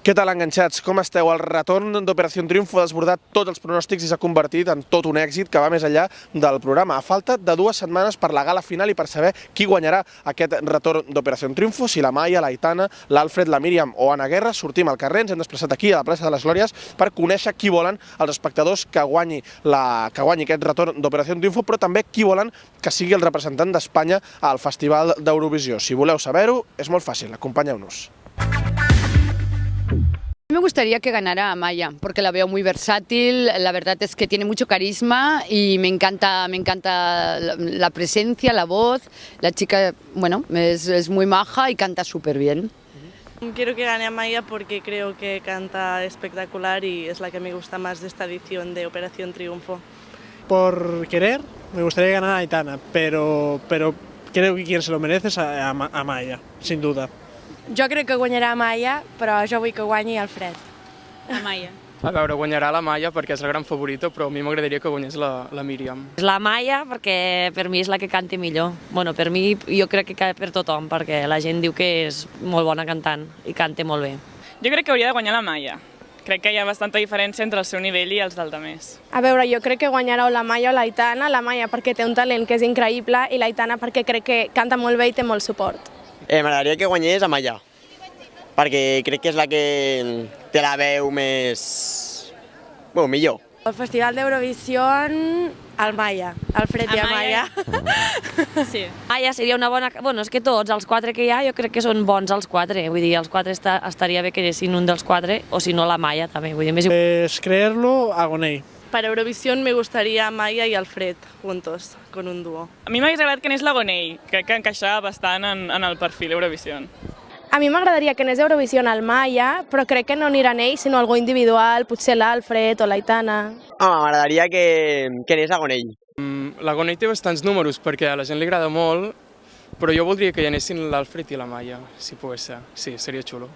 Què tal, enganxats? Com esteu? El retorn d'Operació Triunfo ha desbordat tots els pronòstics i s'ha convertit en tot un èxit que va més enllà del programa. A falta de 2 setmanes per la gala final i per saber qui guanyarà aquest retorn d'Operació Triunfo, si la Maia, l'Aitana, l'Alfred, la Míriam o Anna Guerra, sortim al carrer, ens hem desplaçat aquí a la plaça de les Glòries per conèixer qui volen els espectadors que guanyi aquest retorn d'Operació Triunfo, però també qui volen que sigui el representant d'Espanya al Festival d'Eurovisió. Si voleu saber-ho, és molt fàcil, acompanyeu-nos. Me gustaría que ganara Amaya, porque la veo muy versátil, la verdad es que tiene mucho carisma y me encanta la presencia, la voz. La chica, bueno, es muy maja y canta súper bien. Quiero que gane Amaya porque creo que canta espectacular y es la que me gusta más de esta edición de Operación Triunfo. Por querer, me gustaría ganar a Aitana, pero creo que quien se lo merece es a Amaya, sin duda. Jo crec que guanyarà Amaya, però jo vull que guanyi Alfred. Amaya. A veure, guanyarà la Maia perquè és la gran favorita, però a mi m'agradaria que guanyés la Míriam. La Maia, perquè per mi és la que canta millor. Bueno, per mi, jo crec que per tothom, perquè la gent diu que és molt bona cantant i canta molt bé. Jo crec que hauria de guanyar la Maia. Crec que hi ha bastanta diferència entre el seu nivell i els dels altres. A veure, jo crec que guanyarà o la Maia o l'Aitana. La Maia perquè té un talent que és increïble i l'Aitana perquè crec que canta molt bé i té molt suport. M'agradaria que guanyés Amaya, perquè crec que és la que té la veu més... bueno, millor. El Festival d'Eurovisió, el Maia, Alfred i Amaya. Sí. Maia seria una bona... Bueno, és que tots, els 4 que hi ha, jo crec que són bons els 4. Vull dir, els 4 estaria bé que anessin un dels 4, o si no la Maia també. Vull dir, més... Pues creerlo, Agonei. Para Eurovisión me gustaría Amaya y Alfred juntos, con un dúo. A mi m'hagués agradat que anés la Gonei. Crec que encaixava bastant en el perfil Eurovisió. A mi m'agradaria que anés a Eurovisió el Maia, però crec que no aniran ells, sinó algú individual, potser l'Alfred o l'Aitana. M'agradaria que anés Agonei. La Gonei té bastants números perquè a la gent li agrada molt, però jo voldria que hi anessin l'Alfred i la Maia, si pogués ser. Sí, seria xulo.